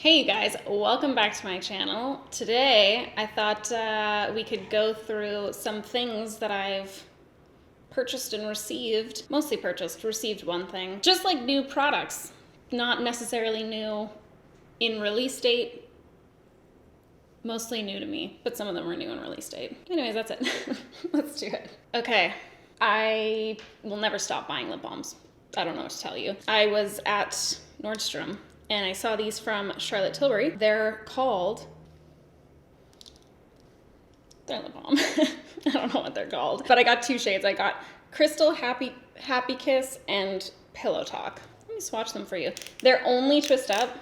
Hey you guys, welcome back to my channel. Today I thought we could go through some things that I've purchased and received. Mostly purchased, received one thing. Just like new products, not necessarily new in release date. Mostly new to me, but some of them were new in release date. Anyways, that's it. Let's do it. Okay, I will never stop buying lip balms. I don't know what to tell you. I was at Nordstrom and I saw these from Charlotte Tilbury. They're lip balm. I don't know what they're called, but I got two shades. I got Crystal Happy Kiss and Pillow Talk. Let me swatch them for you. They're only twist up.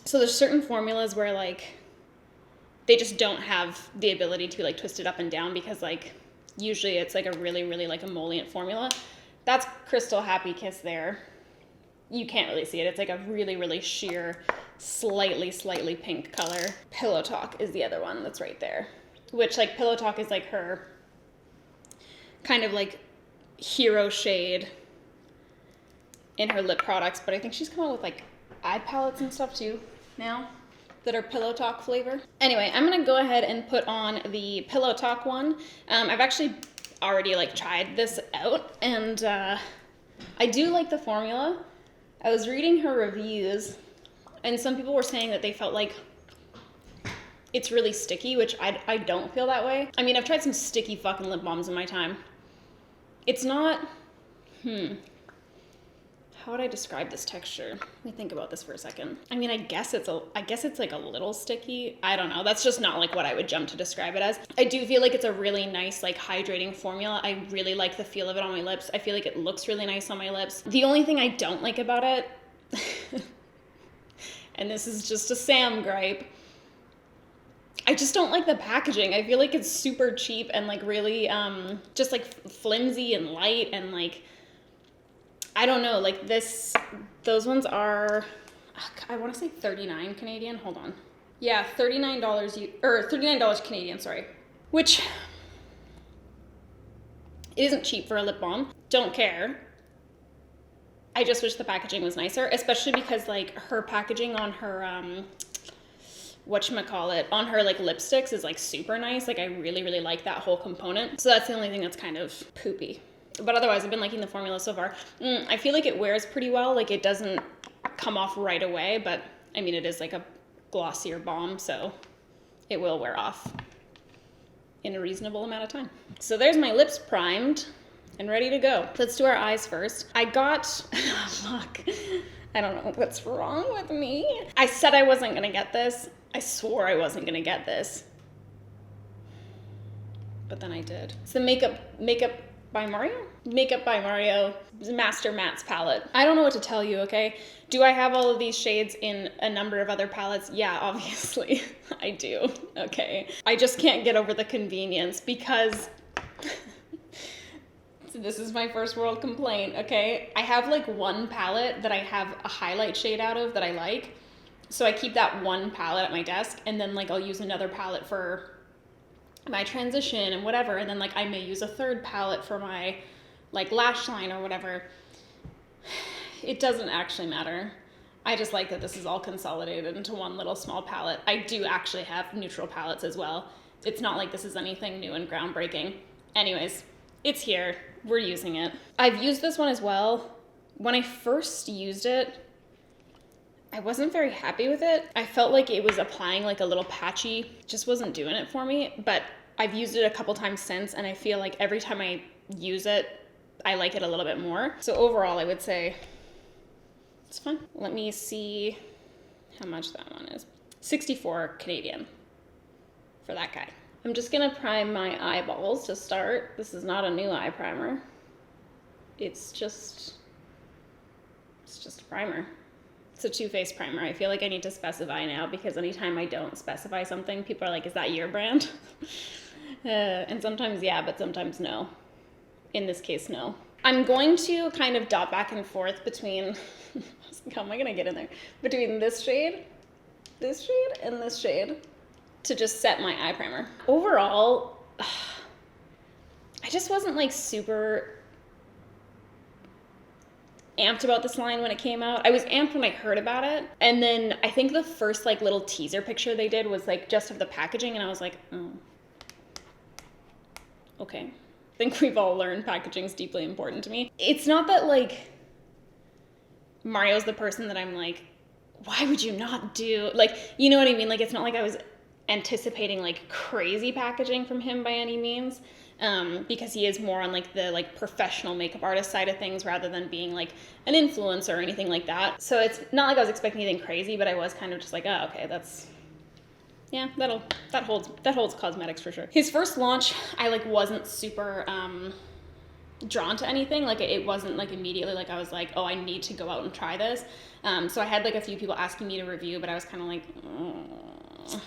So there's certain formulas where like they just don't have the ability to like twist it up and down because like usually it's like a really like emollient formula. That's Crystal Happy Kiss there. You can't really see it. It's like a really sheer, slightly pink color. Pillow Talk is the other one that's right there. Which like Pillow Talk is like her kind of like hero shade in her lip products, but I think she's come out with like eye palettes and stuff too now that are Pillow Talk flavor. Anyway, I'm gonna go ahead and put on the Pillow Talk one. I've actually already like tried this out and I do like the formula. I was reading her reviews and some people were saying that they felt like it's really sticky, which I don't feel that way. I mean, I've tried some sticky fucking lip balms in my time. It's not, how would I describe this texture? Let me think about this for a second. I mean, I guess it's like a little sticky. I don't know. That's just not like what I would jump to describe it as. I do feel like it's a really nice, like hydrating formula. I really like the feel of it on my lips. I feel like it looks really nice on my lips. The only thing I don't like about it, and this is just a Sam gripe, I just don't like the packaging. I feel like it's super cheap and like really just like flimsy and light and like, I don't know, like those ones are, I want to say 39 Canadian, hold on. Yeah, $39 Canadian, sorry. Which, it isn't cheap for a lip balm. Don't care. I just wish the packaging was nicer, especially because like her packaging on her, on her like lipsticks is like super nice. Like I really like that whole component. So that's the only thing that's kind of poopy. But otherwise, I've been liking the formula so far. I feel like it wears pretty well. Like it doesn't come off right away, but I mean, it is like a glossier balm, so it will wear off in a reasonable amount of time. So there's my lips primed and ready to go. Let's do our eyes first. I got, fuck, I don't know what's wrong with me. I said I wasn't gonna get this. I swore I wasn't gonna get this. But then I did. It's the Makeup by Mario Master Mattes palette. I don't know what to tell you, okay? Do I have all of these shades in a number of other palettes? Yeah, obviously I do, okay? I just can't get over the convenience because this is my first world complaint, okay? I have like one palette that I have a highlight shade out of that I like. So I keep that one palette at my desk and then like I'll use another palette for my transition and whatever, and then like I may use a third palette for my like lash line or whatever. It doesn't actually matter. I just like that this is all consolidated into one little small palette. I do actually have neutral palettes as well. It's not like this is anything new and groundbreaking. Anyways, it's here. We're using it. I've used this one as well. When I first used it, I wasn't very happy with it. I felt like it was applying like a little patchy, just wasn't doing it for me, but I've used it a couple times since and I feel like every time I use it, I like it a little bit more. So overall, I would say it's fun. Let me see how much that one is. 64 Canadian for that guy. I'm just gonna prime my eyeballs to start. This is not a new eye primer. It's just a primer. It's a two-faced primer. I feel like I need to specify now because anytime I don't specify something, people are like, is that your brand? And sometimes yeah, but sometimes no. In this case, no. I'm going to kind of dot back and forth between, how am I gonna get in there? Between this shade, and this shade to just set my eye primer. Overall, I just wasn't like super amped about this line when it came out. I was amped when I heard about it. And then I think the first like little teaser picture they did was like just of the packaging, and I was like, oh, okay. I think we've all learned packaging's deeply important to me. It's not that like Mario's the person that I'm like, why would you not do, like, you know what I mean? Like, it's not like I was anticipating like crazy packaging from him by any means, because he is more on like the like professional makeup artist side of things rather than being like an influencer or anything like that. So it's not like I was expecting anything crazy, but I was kind of just like, oh, okay, that's, yeah, that holds cosmetics for sure. His first launch, I like wasn't super drawn to anything. Like it wasn't like immediately like I was like, oh, I need to go out and try this. So I had like a few people asking me to review, but I was kind of like, I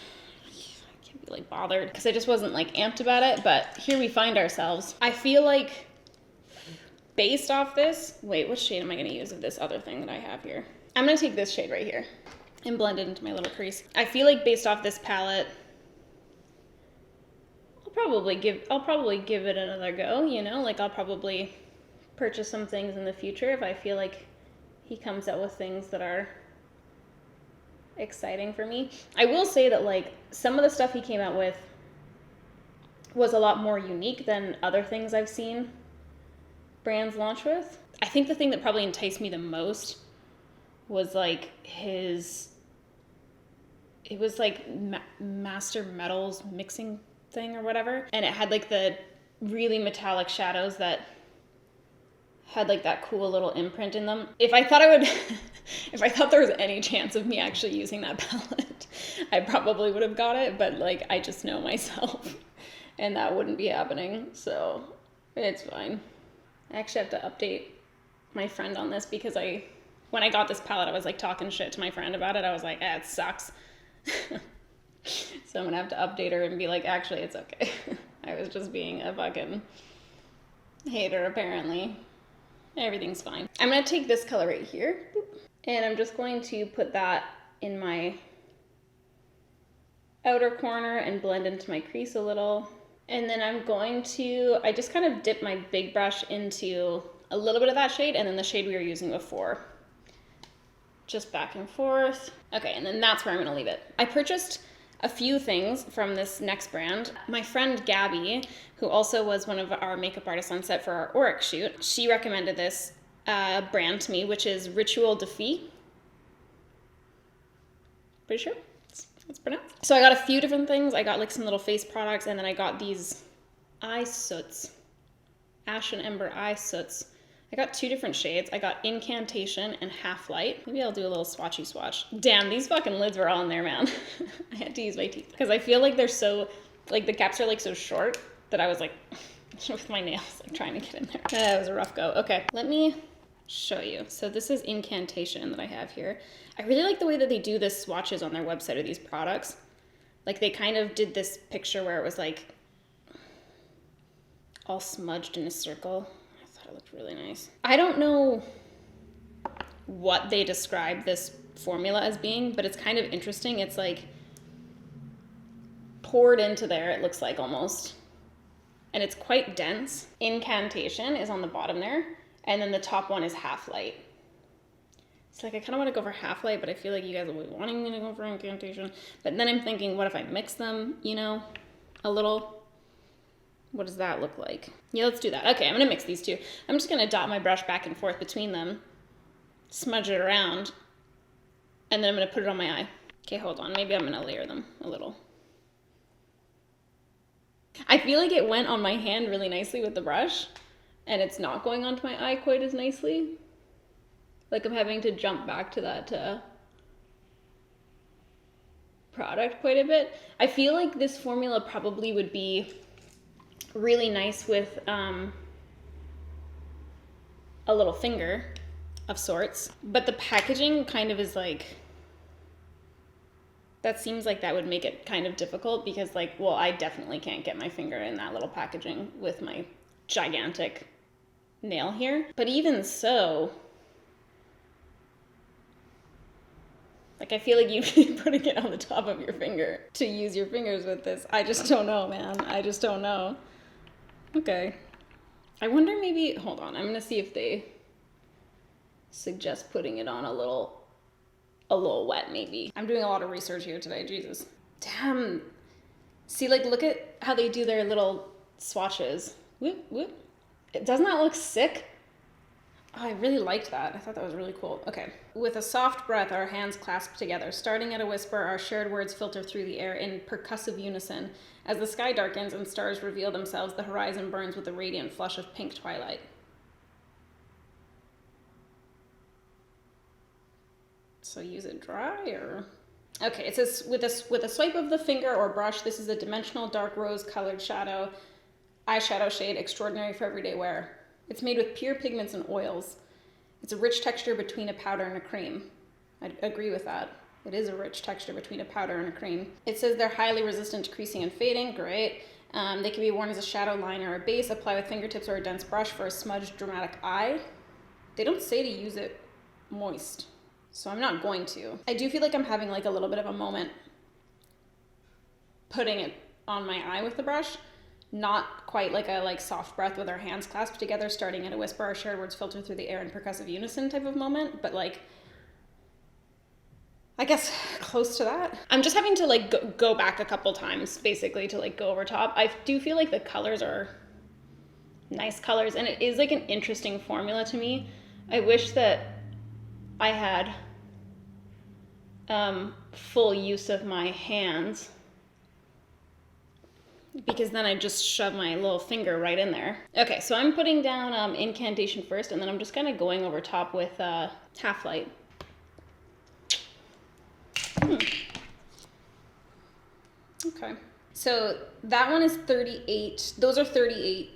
can't be like bothered because I just wasn't like amped about it. But here we find ourselves. I feel like based off this, wait, what shade am I going to use of this other thing that I have here? I'm going to take this shade right here and blend it into my little crease. I feel like based off this palette, I'll probably give it another go, you know, like I'll probably purchase some things in the future if I feel like he comes out with things that are exciting for me. I will say that like some of the stuff he came out with was a lot more unique than other things I've seen brands launch with. I think the thing that probably enticed me the most was like it was like Master Metals mixing thing or whatever, and it had like the really metallic shadows that had like that cool little imprint in them. If I thought if I thought there was any chance of me actually using that palette, I probably would have got it, but like I just know myself and that wouldn't be happening, so it's fine. I actually have to update my friend on this because when I got this palette, I was like talking shit to my friend about it. I was like, it sucks. So I'm gonna have to update her and be like, actually, it's okay. I was just being a fucking hater, apparently. Everything's fine. I'm gonna take this color right here, and I'm just going to put that in my outer corner and blend into my crease a little. And then I just kind of dip my big brush into a little bit of that shade and then the shade we were using before. Just back and forth. Okay, and then that's where I'm gonna leave it. I purchased a few things from this next brand. My friend Gabby, who also was one of our makeup artists on set for our Auric shoot, she recommended this brand to me, which is Ritual Defy. Pretty sure that's pronounced. So I got a few different things. I got like some little face products, and then I got these eye soots, Ash and Ember eye soots. I got two different shades. I got Incantation and Half Light. Maybe I'll do a little swatchy swatch. Damn, these fucking lids were all in there, man. I had to use my teeth because I feel like they're so, like the caps are like so short that I was like with my nails like trying to get in there. That was a rough go. Okay, let me show you. So this is Incantation that I have here. I really like the way that they do the swatches on their website of these products. Like they kind of did this picture where it was like all smudged in a circle. It looked really nice. I don't know what they describe this formula as being, but it's kind of interesting. It's like poured into there, it looks like almost. And it's quite dense. Incantation is on the bottom there, and then the top one is Half Light. It's like I kind of want to go for Half Light, but I feel like you guys will be wanting me to go for Incantation. But then I'm thinking, what if I mix them, you know, a little? What does that look like? Yeah, let's do that. Okay, I'm gonna mix these two. I'm just gonna dot my brush back and forth between them, smudge it around, and then I'm gonna put it on my eye. Okay, hold on. Maybe I'm gonna layer them a little. I feel like it went on my hand really nicely with the brush, and it's not going onto my eye quite as nicely. Like I'm having to jump back to that product quite a bit. I feel like this formula probably would be really nice with a little finger of sorts, but the packaging kind of is like, that seems like that would make it kind of difficult because like, well, I definitely can't get my finger in that little packaging with my gigantic nail here. But even so, like I feel like you'd be putting it on the top of your finger to use your fingers with this. I just don't know, man. I just don't know. Okay. I wonder maybe, hold on, I'm gonna see if they suggest putting it on a little wet maybe. I'm doing a lot of research here today, Jesus. Damn. See, like, look at how they do their little swatches. Whoop, whoop. Doesn't that look sick? Oh, I really liked that. I thought that was really cool. Okay. With a soft breath, our hands clasp together. Starting at a whisper, our shared words filter through the air in percussive unison. As the sky darkens and stars reveal themselves, the horizon burns with a radiant flush of pink twilight. So use it dry or... Okay, it says with a swipe of the finger or brush, this is a dimensional dark rose colored eyeshadow shade extraordinary for everyday wear. It's made with pure pigments and oils. It's a rich texture between a powder and a cream. I agree with that. It is a rich texture between a powder and a cream. It says they're highly resistant to creasing and fading. Great. They can be worn as a shadow, liner, or base. Apply with fingertips or a dense brush for a smudged, dramatic eye. They don't say to use it moist, so I'm not going to. I do feel like I'm having like a little bit of a moment putting it on my eye with the brush. Not quite like a soft breath with our hands clasped together, starting at a whisper, our shared words filter through the air in percussive unison type of moment, but like, I guess close to that. I'm just having to like go back a couple times basically to like go over top. I do feel like the colors are nice colors and it is like an interesting formula to me. I wish that I had full use of my hands, because then I just shove my little finger right in there. Okay, so I'm putting down Incantation first, and then I'm just kind of going over top with Half Light. Okay, so that one is 38. Those are 38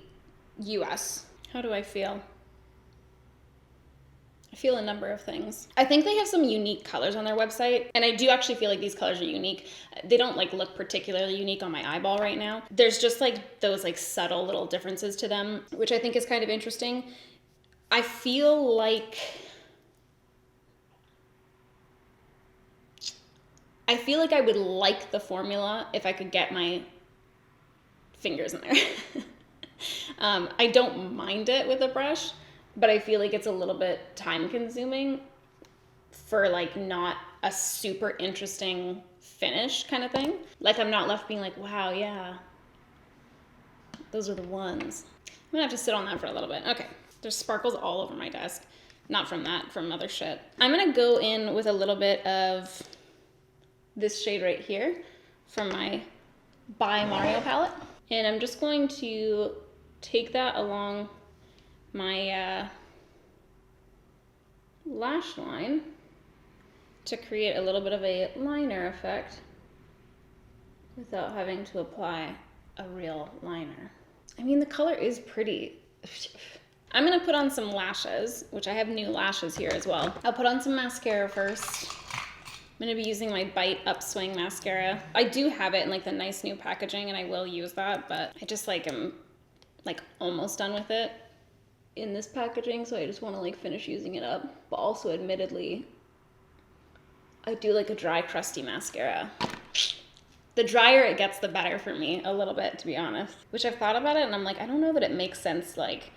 US. How do I feel? I feel a number of things. I think they have some unique colors on their website, and I do actually feel like these colors are unique. They don't like look particularly unique on my eyeball right now. There's just like those like subtle little differences to them, which I think is kind of interesting. I feel like I would like the formula if I could get my fingers in there. I don't mind it with a brush, but I feel like it's a little bit time consuming for like not a super interesting finish kind of thing. Like I'm not left being like, wow, yeah, those are the ones. I'm gonna have to sit on that for a little bit. Okay, there's sparkles all over my desk. Not from that, from other shit. I'm gonna go in with a little bit of this shade right here from my By Mario palette. And I'm just going to take that along my lash line to create a little bit of a liner effect without having to apply a real liner. I mean, the color is pretty. I'm gonna put on some lashes, which I have new lashes here as well. I'll put on some mascara first. I'm gonna be using my Bite Upswing mascara. I do have it in like the nice new packaging and I will use that, but I just like am like almost done with it in this packaging, so I just want to like finish using it up. But also admittedly, I do like a dry crusty mascara. The drier it gets, the better for me a little bit, to be honest. Which I've thought about it and I'm like, I don't know that it makes sense like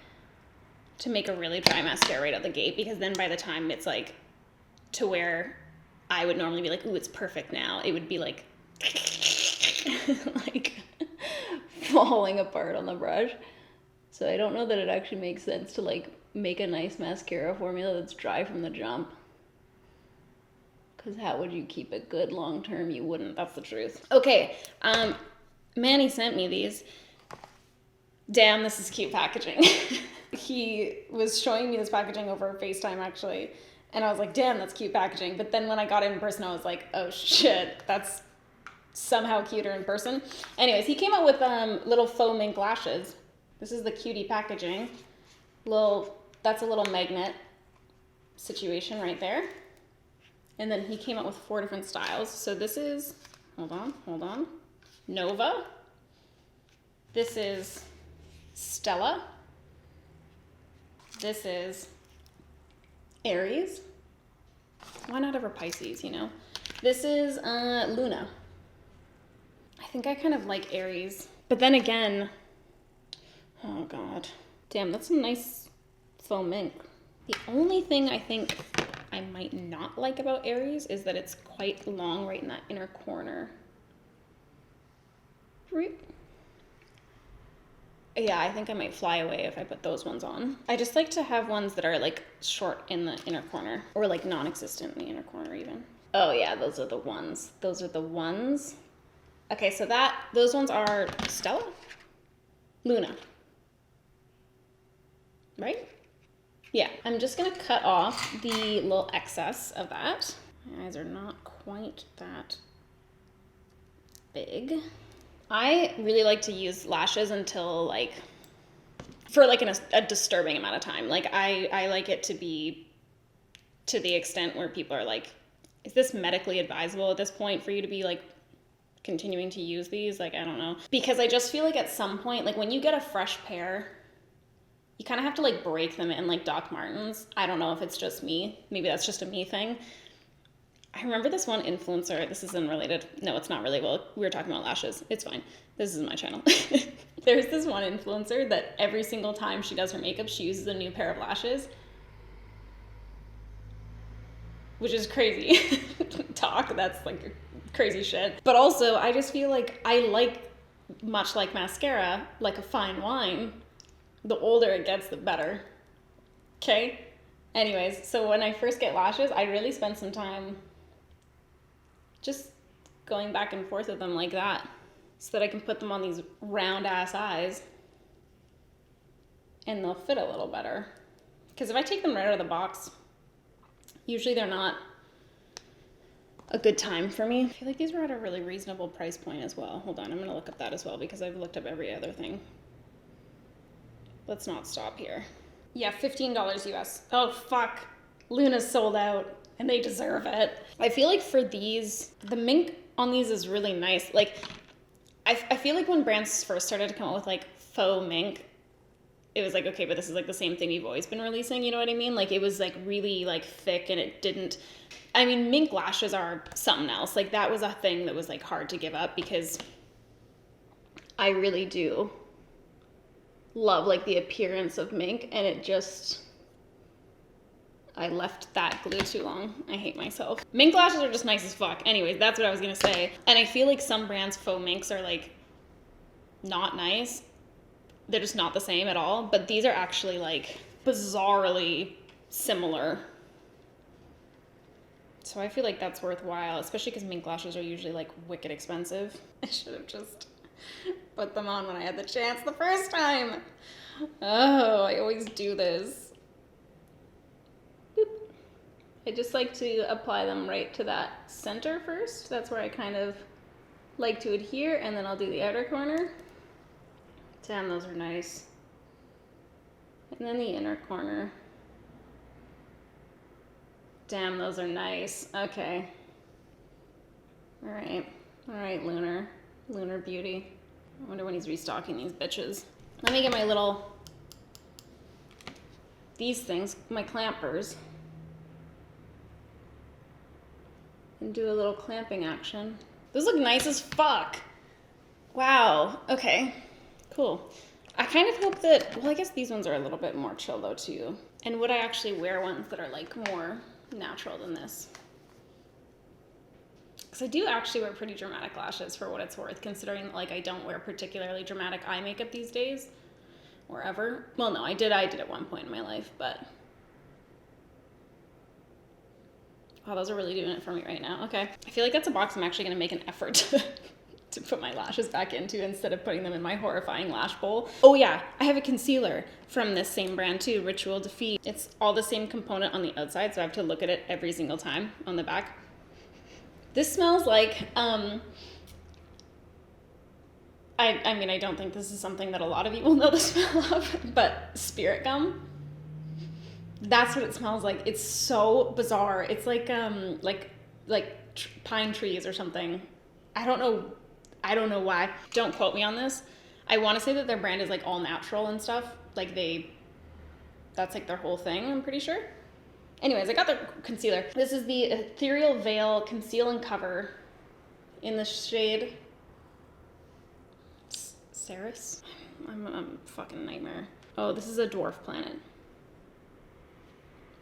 to make a really dry mascara right out the gate, because then by the time it's like to where I would normally be like, ooh, it's perfect now, it would be like like falling apart on the brush. So I don't know that it actually makes sense to like make a nice mascara formula that's dry from the jump. Because how would you keep it good long term? You wouldn't, that's the truth. Okay, Manny sent me these. Damn, this is cute packaging. He was showing me this packaging over FaceTime actually. And I was like, damn, that's cute packaging. But then when I got it in person, I was like, oh shit, that's somehow cuter in person. Anyways, he came out with little faux mink lashes. This is the cutie packaging. That's a little magnet situation right there. And then he came out with 4 different styles. So this is, hold on, Nova. This is Stella. This is Aries. Why not ever Pisces, you know? This is Luna. I think I kind of like Aries. But then again, oh God. Damn, that's some nice faux mink. The only thing I think I might not like about Aries is that it's quite long right in that inner corner. Yeah, I think I might fly away if I put those ones on. I just like to have ones that are like short in the inner corner, or like non-existent in the inner corner even. Oh yeah, those are the ones. Those are the ones. Okay, so those ones are Stella? Luna. Right? Yeah, I'm just gonna cut off the little excess of that. My eyes are not quite that big. I really like to use lashes until like, for like a disturbing amount of time. Like I like it to be to the extent where people are like, is this medically advisable at this point for you to be like continuing to use these? Like, I don't know. Because I just feel like at some point, like when you get a fresh pair, you kind of have to like break them in like Doc Martens. I don't know if it's just me. Maybe that's just a me thing. I remember this one influencer, this is unrelated. No, it's not really. Well, we were talking about lashes. It's fine. This is my channel. There's this one influencer that every single time she does her makeup, she uses a new pair of lashes. Which is crazy talk. That's like crazy shit. But also, I just feel like I like, much like mascara, like a fine wine. The older it gets, the better. Okay? Anyways, so when I first get lashes, I really spend some time just going back and forth with them like that so that I can put them on these round ass eyes and they'll fit a little better. Because if I take them right out of the box, usually they're not a good time for me. I feel like these were at a really reasonable price point as well. Hold on, I'm gonna look up that as well because I've looked up every other thing. Let's not stop here. Yeah, $15 US. Oh fuck, Luna's sold out. And they deserve it. I feel like for these, the mink on these is really nice. Like, I feel like when brands first started to come out with like faux mink, it was like, okay, but this is like the same thing you've always been releasing, you know what I mean? Like it was like really like thick and it didn't, I mean, mink lashes are something else. Like that was a thing that was like hard to give up because I really do love like the appearance of mink and it just, I left that glue too long. I hate myself. Mink lashes are just nice as fuck. Anyways, that's what I was gonna say. And I feel like some brands' faux minks are like not nice. They're just not the same at all. But these are actually like bizarrely similar. So I feel like that's worthwhile, especially because mink lashes are usually like wicked expensive. I should have just put them on when I had the chance the first time. Oh, I always do this. I just like to apply them right to that center first. That's where I kind of like to adhere, and then I'll do the outer corner. Damn, those are nice. And then the inner corner. Damn, those are nice. Okay. All right, Lunar Beauty. I wonder when he's restocking these bitches. Let me get my little, these things, my clampers. And do a little clamping action. Those look nice as fuck. Wow, okay, cool. I kind of hope that, well, I guess these ones are a little bit more chill though too. And would I actually wear ones that are like more natural than this? Because I do actually wear pretty dramatic lashes for what it's worth, considering that like I don't wear particularly dramatic eye makeup these days, or ever. Well, no, I did at one point in my life, but wow, those are really doing it for me right now. Okay. I feel like that's a box I'm actually going to make an effort to put my lashes back into instead of putting them in my horrifying lash bowl. Oh yeah, I have a concealer from this same brand too, Ritual Defeat. It's all the same component on the outside, so I have to look at it every single time on the back. This smells like, I mean, I don't think this is something that a lot of you will know the smell of, but spirit gum. That's what it smells like. It's so bizarre. It's like pine trees or something. I don't know why. Don't quote me on this. I want to say that their brand is like all natural and stuff. Like that's like their whole thing, I'm pretty sure. Anyways, I got the concealer. This is the Ethereal Veil Conceal and Cover in the shade Ceres. I'm a fucking nightmare. Oh, this is a Dwarf Planet.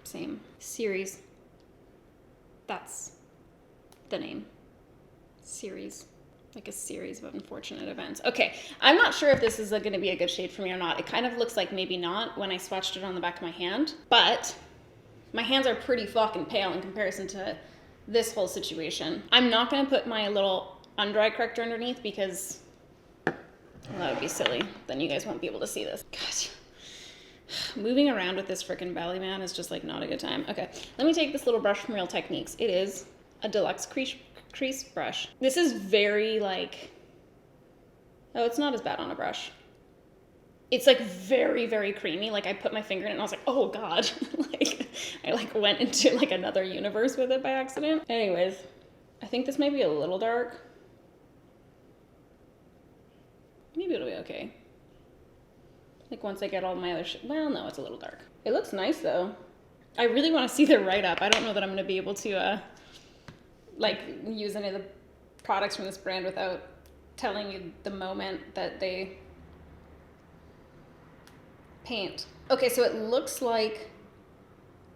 Same. Series. That's the name. Series. Like a series of unfortunate events. Okay, I'm not sure if this is going to be a good shade for me or not. It kind of looks like maybe not when I swatched it on the back of my hand, but my hands are pretty fucking pale in comparison to this whole situation. I'm not going to put my little under eye corrector underneath because, well, that would be silly. Then you guys won't be able to see this. God. Moving around with this frickin' belly man is just like not a good time. Okay, let me take this little brush from Real Techniques. It is a Deluxe Crease brush. This is very like, oh, it's not as bad on a brush. It's like very, very creamy. Like I put my finger in it and I was like, oh God. Like I like went into like another universe with it by accident. Anyways, I think this might be a little dark. Maybe it'll be okay. Like once I get all my other well, no, it's a little dark. It looks nice though. I really want to see the write-up. I don't know that I'm going to be able to like use any of the products from this brand without telling you the moment that they paint. Okay, so it looks like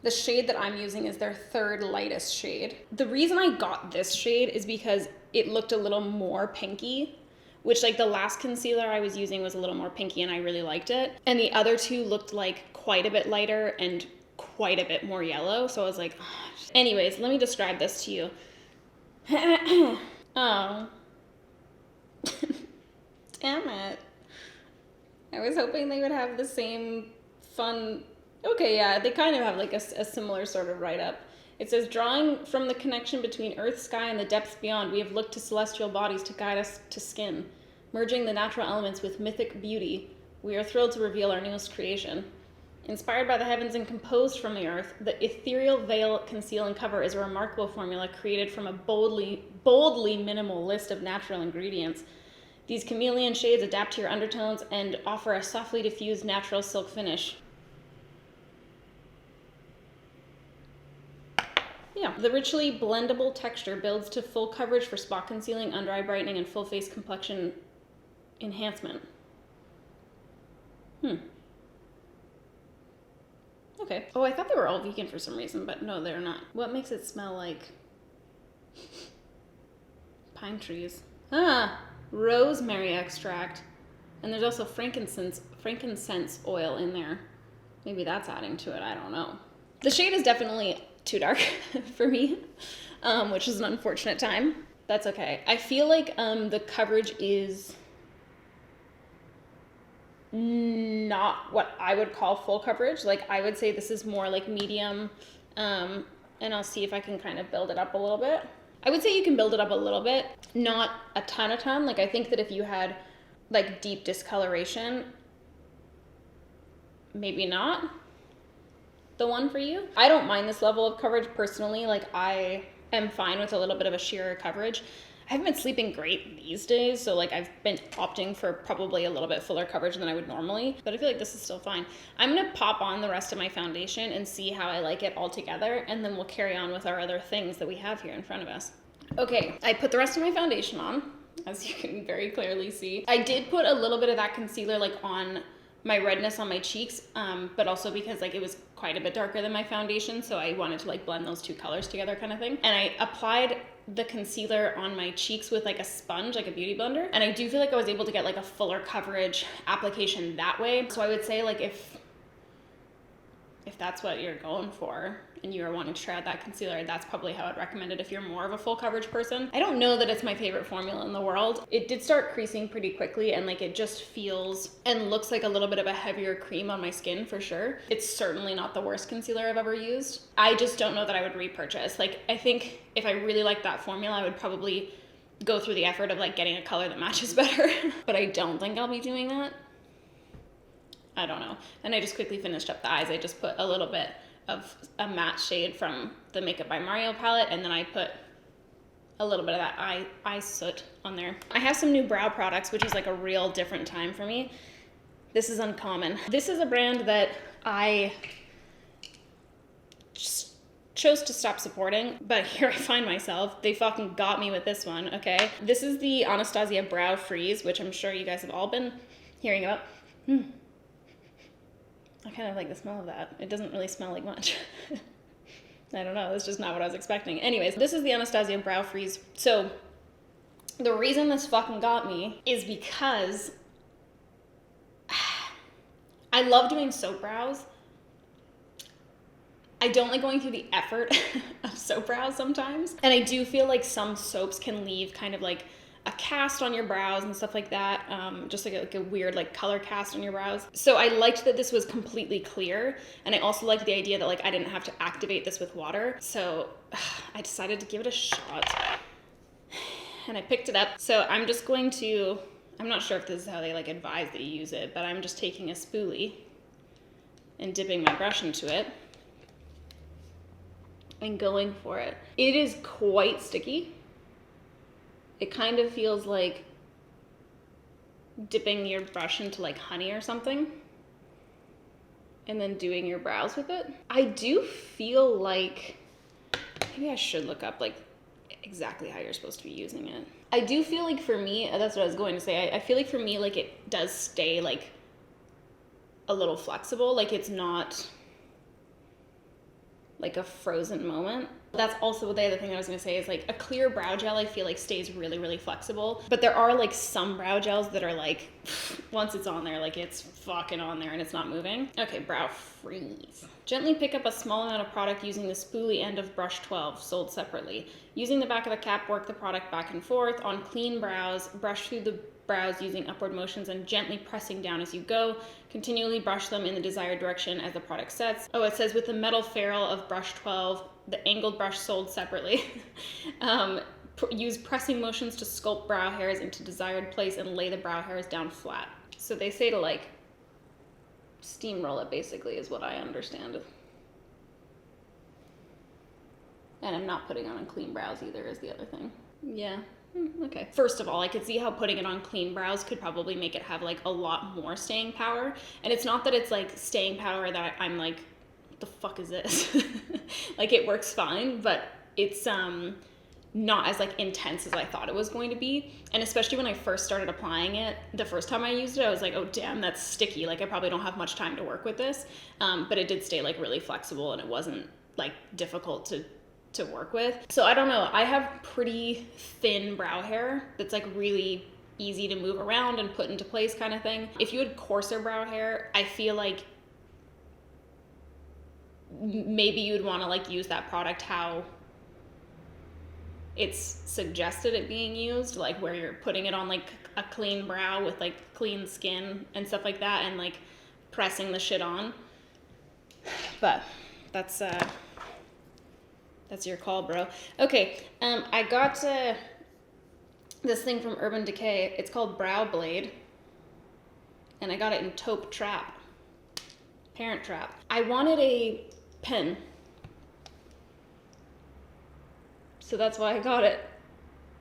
the shade that I'm using is their third lightest shade. The reason I got this shade is because it looked a little more pinky, which like the last concealer I was using was a little more pinky and I really liked it. And the other two looked like quite a bit lighter and quite a bit more yellow. So I was like, oh. Anyways, let me describe this to you. Oh. Damn it. I was hoping they would have the same fun. Okay, yeah, they kind of have like a similar sort of write-up. It says, drawing from the connection between earth, sky, and the depths beyond, we have looked to celestial bodies to guide us to skin. Merging the natural elements with mythic beauty, we are thrilled to reveal our newest creation. Inspired by the heavens and composed from the earth, the Ethereal Veil Conceal and Cover is a remarkable formula created from a boldly minimal list of natural ingredients. These chameleon shades adapt to your undertones and offer a softly diffused natural silk finish. Yeah, the richly blendable texture builds to full coverage for spot concealing, under eye brightening, and full face complexion enhancement. Okay. Oh, I thought they were all vegan for some reason, but no, they're not. What makes it smell like pine trees? Rosemary extract. And there's also frankincense oil in there. Maybe that's adding to it, I don't know. The shade is definitely too dark for me, which is an unfortunate time. That's okay. I feel like the coverage is not what I would call full coverage. Like I would say this is more like medium, and I'll see if I can kind of build it up a little bit. I would say you can build it up a little bit, not a ton. Like I think that if you had like deep discoloration, maybe not the one for you. I don't mind this level of coverage personally. Like I am fine with a little bit of a sheerer coverage. I haven't been sleeping great these days, so like I've been opting for probably a little bit fuller coverage than I would normally, but I feel like this is still fine. I'm gonna pop on the rest of my foundation and see how I like it all together, and then we'll carry on with our other things that we have here in front of us. Okay, I put the rest of my foundation on, as you can very clearly see. I did put a little bit of that concealer like on my redness on my cheeks, but also because like it was quite a bit darker than my foundation, so I wanted to like blend those two colors together kind of thing. And I applied the concealer on my cheeks with like a sponge, like a beauty blender, and I do feel like I was able to get like a fuller coverage application that way. So I would say like if that's what you're going for and you are wanting to try out that concealer, that's probably how I'd recommend it if you're more of a full coverage person. I don't know that it's my favorite formula in the world. It did start creasing pretty quickly, and like it just feels and looks like a little bit of a heavier cream on my skin for sure. It's certainly not the worst concealer I've ever used. I just don't know that I would repurchase. Like I think if I really liked that formula, I would probably go through the effort of like getting a color that matches better. But I don't think I'll be doing that. I don't know. And I just quickly finished up the eyes. I just put a little bit of a matte shade from the Makeup by Mario palette, and then I put a little bit of that eye soot on there. I have some new brow products, which is like a real different time for me. This is Uncommon. This is a brand that I just chose to stop supporting, but here I find myself. They fucking got me with this one, okay? This is the Anastasia Brow Freeze, which I'm sure you guys have all been hearing about. I kind of like the smell of that. It doesn't really smell like much. I don't know, that's just not what I was expecting. Anyways, this is the Anastasia Brow Freeze. So the reason this fucking got me is because I love doing soap brows. I don't like going through the effort of soap brows sometimes. And I do feel like some soaps can leave kind of like a cast on your brows and stuff like that. Just like a weird like color cast on your brows. So I liked that this was completely clear. And I also liked the idea that like I didn't have to activate this with water. So I decided to give it a shot. And I picked it up. So I'm just going to, I'm not sure if this is how they like advise that you use it, but I'm just taking a spoolie and dipping my brush into it and going for it. It is quite sticky. It kind of feels like dipping your brush into like honey or something and then doing your brows with it. I do feel like, maybe I should look up like exactly how you're supposed to be using it. I do feel like for me, that's what I was going to say. I feel like for me, like it does stay like a little flexible. Like it's not like a frozen moment. That's also the other thing I was gonna say is like a clear brow gel I feel like stays really, really flexible. But there are like some brow gels that are like, once it's on there, like it's fucking on there and it's not moving. Okay, Brow Freeze. Gently pick up a small amount of product using the spoolie end of brush 12, sold separately. Using the back of the cap, work the product back and forth. On clean brows, brush through the brows using upward motions and gently pressing down as you go. Continually brush them in the desired direction as the product sets. Oh, it says with the metal ferrule of brush 12, the angled brush sold separately. Use pressing motions to sculpt brow hairs into desired place and lay the brow hairs down flat. So they say to like steamroll it basically is what I understand. And I'm not putting on clean brows either is the other thing. Yeah. Okay. First of all, I could see how putting it on clean brows could probably make it have like a lot more staying power. And it's not that it's like staying power that I'm like, what the fuck is this? Like it works fine, but it's not as like intense as I thought it was going to be. And especially when I first started applying it, the first time I used it, I was like, oh damn, that's sticky. Like I probably don't have much time to work with this. But it did stay like really flexible and it wasn't like difficult to work with. So I don't know, I have pretty thin brow hair that's like really easy to move around and put into place kind of thing. If you had coarser brow hair, I feel like maybe you'd want to like use that product how it's suggested it being used, like where you're putting it on like a clean brow with like clean skin and stuff like that and like pressing the shit on. But that's your call, bro. Okay, I got this thing from Urban Decay. It's called Brow Blade. And I got it in Taupe Trap. Parent Trap. I wanted a pen. So that's why I got it.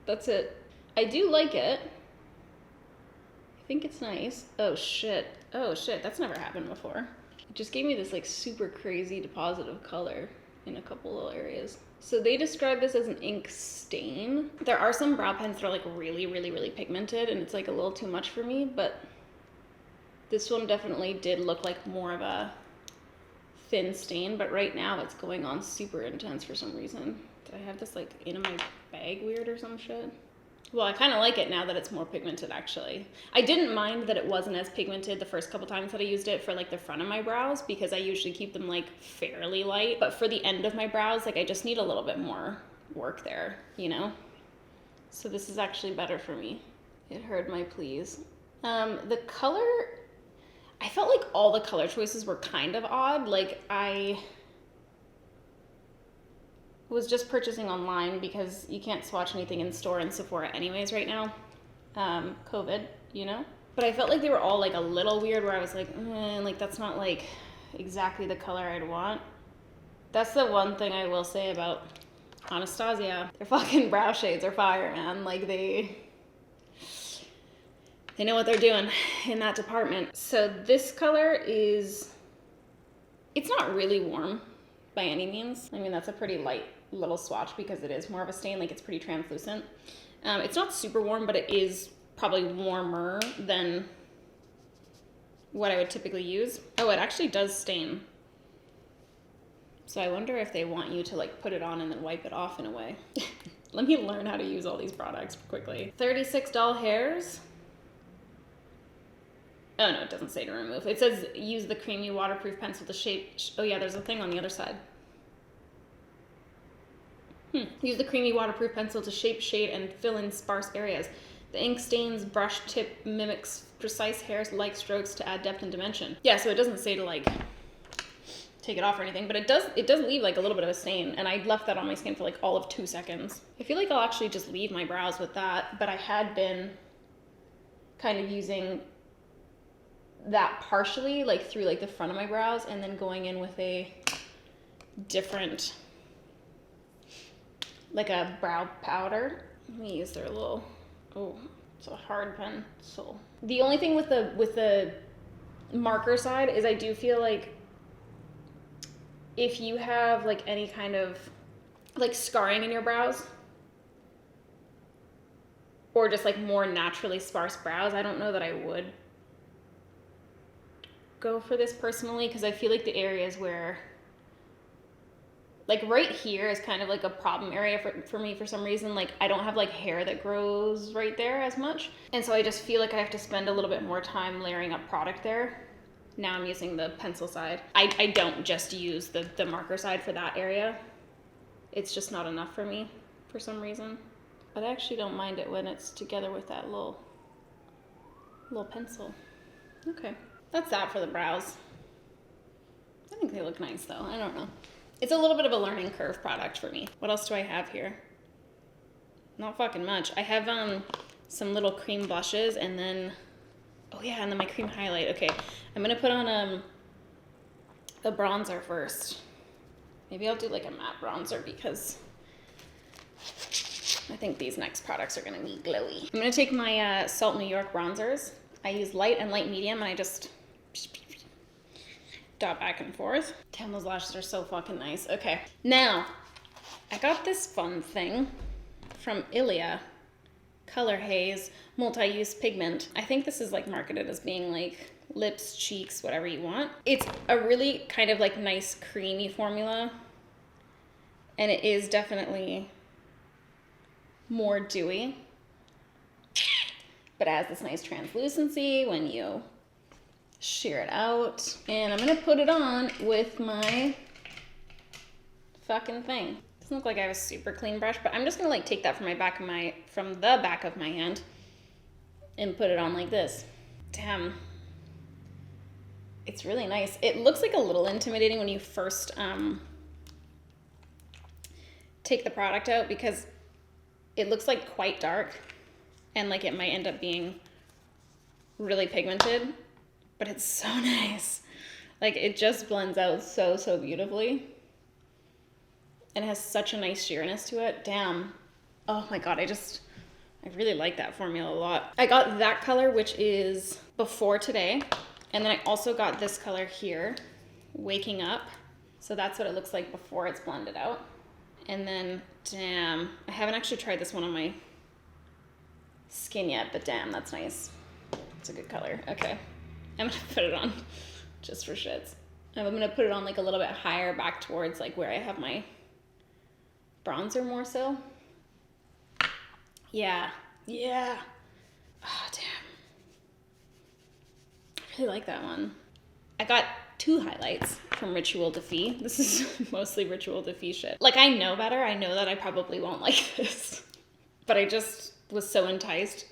That's it. I do like it. I think it's nice. Oh shit. Oh shit, that's never happened before. It just gave me this like super crazy deposit of color in a couple little areas. So they describe this as an ink stain. There are some brow pens that are like really, really, really pigmented and it's like a little too much for me, but this one definitely did look like more of a thin stain, but right now it's going on super intense for some reason. Did I have this like in my bag weird or some shit? Well, I kind of like it now that it's more pigmented, actually. I didn't mind that it wasn't as pigmented the first couple times that I used it for like the front of my brows because I usually keep them like fairly light. But for the end of my brows, like I just need a little bit more work there, you know? So this is actually better for me. It heard my pleas. The color, I felt like all the color choices were kind of odd. Like I was just purchasing online because you can't swatch anything in store in Sephora anyways right now. COVID, you know? But I felt like they were all like a little weird where I was like, like that's not like exactly the color I'd want. That's the one thing I will say about Anastasia. Their fucking brow shades are fire, man. Like they know what they're doing in that department. So this color is, it's not really warm by any means. I mean, that's a pretty light little swatch because it is more of a stain, like it's pretty translucent. It's not super warm, but it is probably warmer than what I would typically use. Oh, it actually does stain. So I wonder if they want you to like put it on and then wipe it off in a way. Let me learn how to use all these products quickly. 36 doll hairs. Oh no, it doesn't say to remove. It says use the creamy waterproof pencil to shape. Oh yeah, there's a thing on the other side. Use the creamy waterproof pencil to shape, shade, and fill in sparse areas. The ink stains brush tip mimics precise hairs-like strokes to add depth and dimension. Yeah, so it doesn't say to like take it off or anything, but it does leave like a little bit of a stain, and I left that on my skin for like all of 2 seconds. I feel like I'll actually just leave my brows with that, but I had been kind of using that partially like through like the front of my brows and then going in with a different, like a brow powder. Let me use their little, oh, it's a hard pencil. The only thing with the marker side is I do feel like if you have like any kind of like scarring in your brows or just like more naturally sparse brows, I don't know that I would go for this personally, because I feel like the areas where like right here is kind of like a problem area for me for some reason. Like I don't have like hair that grows right there as much. And so I just feel like I have to spend a little bit more time layering up product there. Now I'm using the pencil side. I don't just use the marker side for that area. It's just not enough for me for some reason. But I actually don't mind it when it's together with that little pencil. Okay, that's that for the brows. I think they look nice though, I don't know. It's a little bit of a learning curve product for me. What else do I have here? Not fucking much. I have some little cream blushes and then, oh yeah, and then my cream highlight. Okay, I'm gonna put on a bronzer first. Maybe I'll do like a matte bronzer because I think these next products are gonna be glowy. I'm gonna take my Salt New York bronzers. I use light and light medium, and I just dot back and forth. Damn, those lashes are so fucking nice. Okay, now I got this fun thing from Ilia, Color Haze multi-use pigment. I think this is like marketed as being like lips, cheeks, whatever you want. It's a really kind of like nice creamy formula, and it is definitely more dewy, but it has this nice translucency when you sheer it out. And I'm gonna put it on with my fucking thing. Doesn't look like I have a super clean brush, but I'm just gonna like take that from the back of my hand and put it on like this. Damn, it's really nice. It looks like a little intimidating when you first take the product out because it looks like quite dark and like it might end up being really pigmented. But it's so nice. Like it just blends out so beautifully. And it has such a nice sheerness to it. Damn. Oh my God, I really like that formula a lot. I got that color, which is Before Today. And then I also got this color here, Waking Up. So that's what it looks like before it's blended out. And then, damn, I haven't actually tried this one on my skin yet, but damn, that's nice. It's a good color. Okay. I'm gonna put it on just for shits. I'm gonna put it on like a little bit higher back towards like where I have my bronzer more so. Yeah. Oh, damn. I really like that one. I got 2 highlights from Ritual Defy. This is mostly Ritual Defy shit. Like I know better. I know that I probably won't like this, but I just was so enticed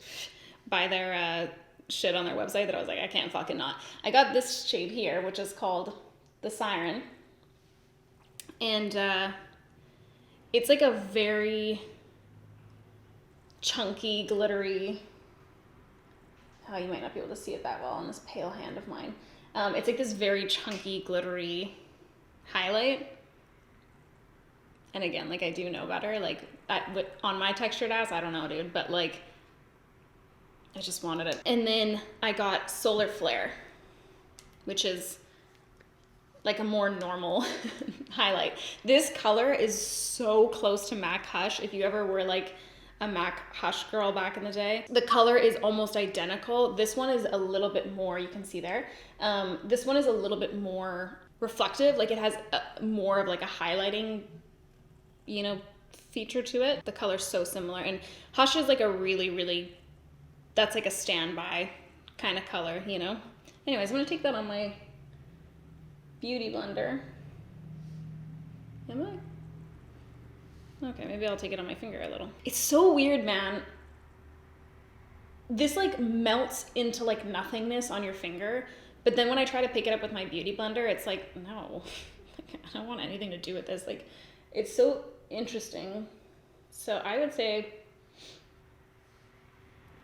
by their shit on their website that I was like, I can't fucking not. I got this shade here, which is called the Siren. And it's like a very chunky, glittery, oh, you might not be able to see it that well on this pale hand of mine. It's like this very chunky, glittery highlight. And again, like I do know better. Like on my textured ass, I don't know, dude, but like I just wanted it. And then I got Solar Flare, which is like a more normal highlight. This color is so close to MAC Hush. If you ever were like a MAC Hush girl back in the day. The color is almost identical. This one is a little bit more, you can see there. This one is a little bit more reflective. Like it has more of like a highlighting, you know, feature to it. The color's so similar. And Hush is like a really, that's like a standby kind of color, you know? Anyways, I'm gonna take that on my beauty blender. Am I? Okay, maybe I'll take it on my finger a little. It's so weird, man. This like melts into like nothingness on your finger, but then when I try to pick it up with my beauty blender, it's like, no, I don't want anything to do with this. Like, it's so interesting. So I would say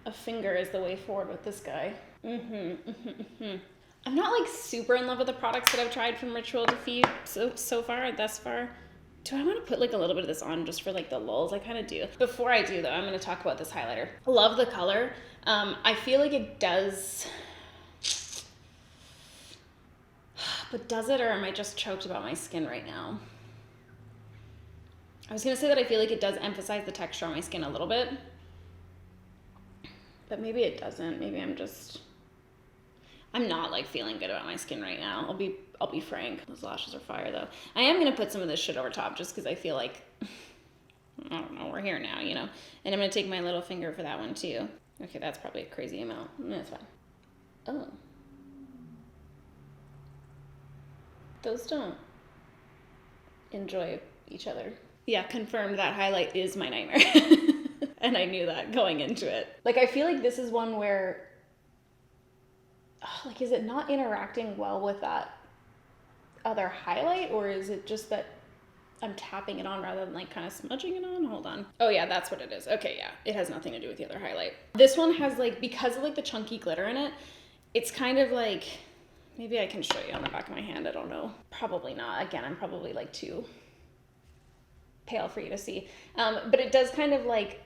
a finger is the way forward with this guy. I'm not like super in love with the products that I've tried from Ritual to Feed so far, thus far. Do I want to put like a little bit of this on just for like the lulz? I kind of do. Before I do though, I'm going to talk about this highlighter. Love the color. I feel like it does, but does it, or am I just choked about my skin right now? I was going to say that I feel like it does emphasize the texture on my skin a little bit, but maybe it doesn't. Maybe I'm not like feeling good about my skin right now. I'll be frank. Those lashes are fire though. I am gonna put some of this shit over top just because I feel like, I don't know, we're here now, you know? And I'm gonna take my little finger for that one too. Okay, that's probably a crazy amount. That's fine. Oh. Those don't enjoy each other. Yeah, confirmed that highlight is my nightmare. And I knew that going into it. Like, I feel like this is one where, like, is it not interacting well with that other highlight, or is it just that I'm tapping it on rather than like kind of smudging it on? Hold on. Oh yeah, that's what it is. Okay, yeah, it has nothing to do with the other highlight. This one has like, because of like the chunky glitter in it, it's kind of like, maybe I can show you on the back of my hand, I don't know. Probably not. Again, I'm probably like too pale for you to see. But it does kind of like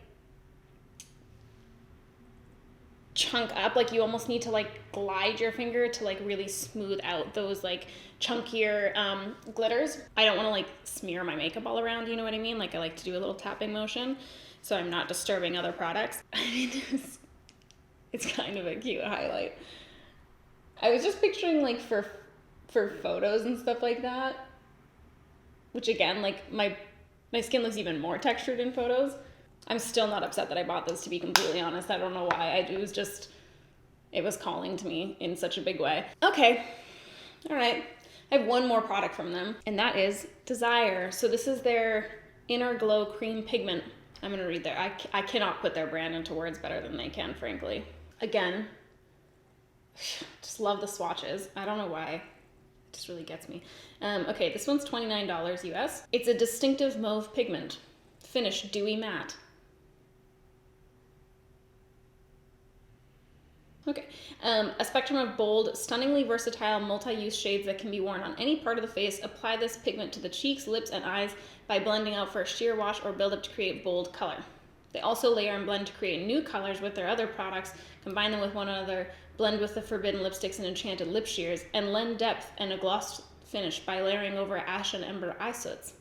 chunk up, like you almost need to like glide your finger to like really smooth out those like chunkier glitters. I don't want to like smear my makeup all around, you know what I mean? Like I like to do a little tapping motion so I'm not disturbing other products. I mean, it's kind of a cute highlight. I was just picturing like for photos and stuff like that, which again, like my skin looks even more textured in photos. I'm still not upset that I bought this, to be completely honest. I don't know why. It was calling to me in such a big way. Okay, all right. I have one more product from them, and that is Desire. So this is their Inner Glow Cream Pigment. I'm gonna read their, I cannot put their brand into words better than they can, frankly. Again, just love the swatches. I don't know why. It just really gets me. Okay, this one's $29 US. It's a distinctive mauve pigment. Finish dewy matte. Okay, a spectrum of bold, stunningly versatile, multi-use shades that can be worn on any part of the face. Apply this pigment to the cheeks, lips, and eyes by blending out for a sheer wash or build up to create bold color. They also layer and blend to create new colors with their other products, combine them with one another, blend with the forbidden lipsticks and enchanted lip sheers, and lend depth and a gloss finish by layering over ash and ember eye soots.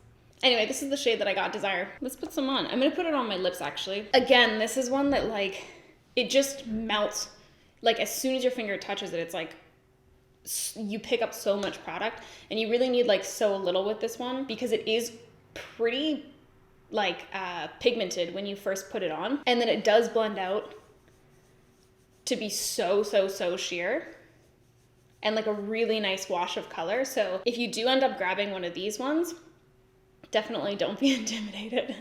Anyway, this is the shade that I got, Desire. Let's put some on. I'm gonna put it on my lips, actually. Again, this is one that like, it just melts. Like as soon as your finger touches it, it's like you pick up so much product, and you really need like so little with this one because it is pretty like pigmented when you first put it on, and then it does blend out to be so sheer and like a really nice wash of color. So if you do end up grabbing one of these ones, definitely don't be intimidated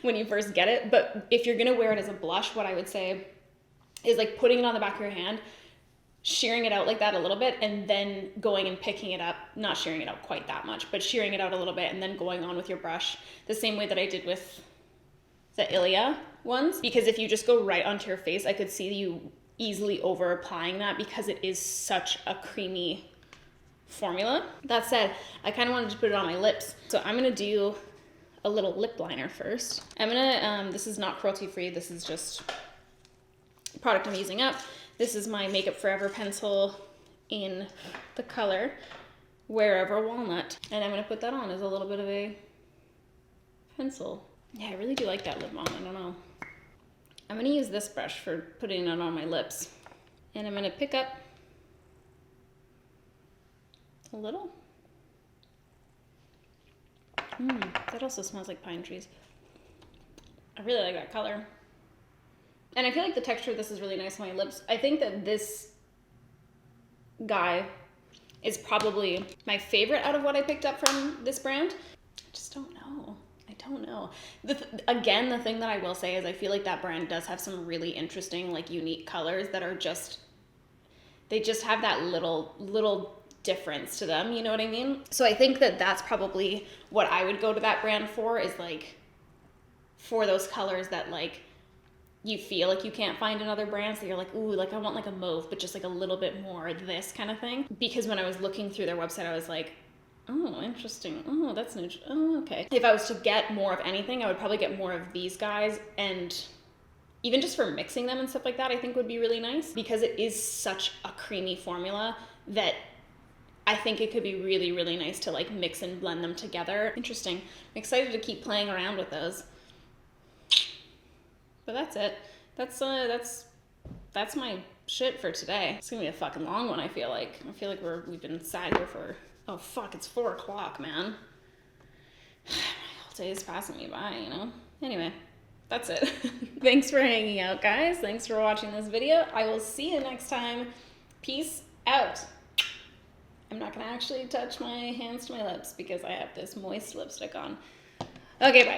when you first get it. But if you're gonna wear it as a blush, what I would say is like putting it on the back of your hand, shearing it out like that a little bit, and then going and picking it up, not shearing it out quite that much, but shearing it out a little bit and then going on with your brush the same way that I did with the Ilia ones. Because if you just go right onto your face, I could see you easily over applying that because it is such a creamy formula. That said, I kind of wanted to put it on my lips. So I'm gonna do a little lip liner first. I'm gonna, this is not cruelty free, this is just product I'm using up. This is my Makeup Forever pencil in the color Wherever Walnut. And I'm gonna put that on as a little bit of a pencil. Yeah, I really do like that lip balm, I don't know. I'm gonna use this brush for putting it on my lips. And I'm gonna pick up a little. That also smells like pine trees. I really like that color. And I feel like the texture of this is really nice on my lips. I think that this guy is probably my favorite out of what I picked up from this brand. I just don't know. I don't know. Again, the thing that I will say is I feel like that brand does have some really interesting, like unique colors that are just, they just have that little difference to them, you know what I mean? So I think that that's probably what I would go to that brand for, is like for those colors that like you feel like you can't find in other brands, that you're like, ooh, like I want like a mauve, but just like a little bit more this kind of thing. Because when I was looking through their website, I was like, oh, interesting. Oh, that's new. Oh, okay. If I was to get more of anything, I would probably get more of these guys, and even just for mixing them and stuff like that, I think would be really nice, because it is such a creamy formula that I think it could be really, really nice to like mix and blend them together. Interesting. I'm excited to keep playing around with those. But that's it. That's my shit for today. It's gonna be a fucking long one, I feel like. I feel like we've been sat here for, oh fuck, it's 4 o'clock, man. My whole day is passing me by, you know? Anyway, that's it. Thanks for hanging out, guys. Thanks for watching this video. I will see you next time. Peace out. I'm not gonna actually touch my hands to my lips because I have this moist lipstick on. Okay, bye.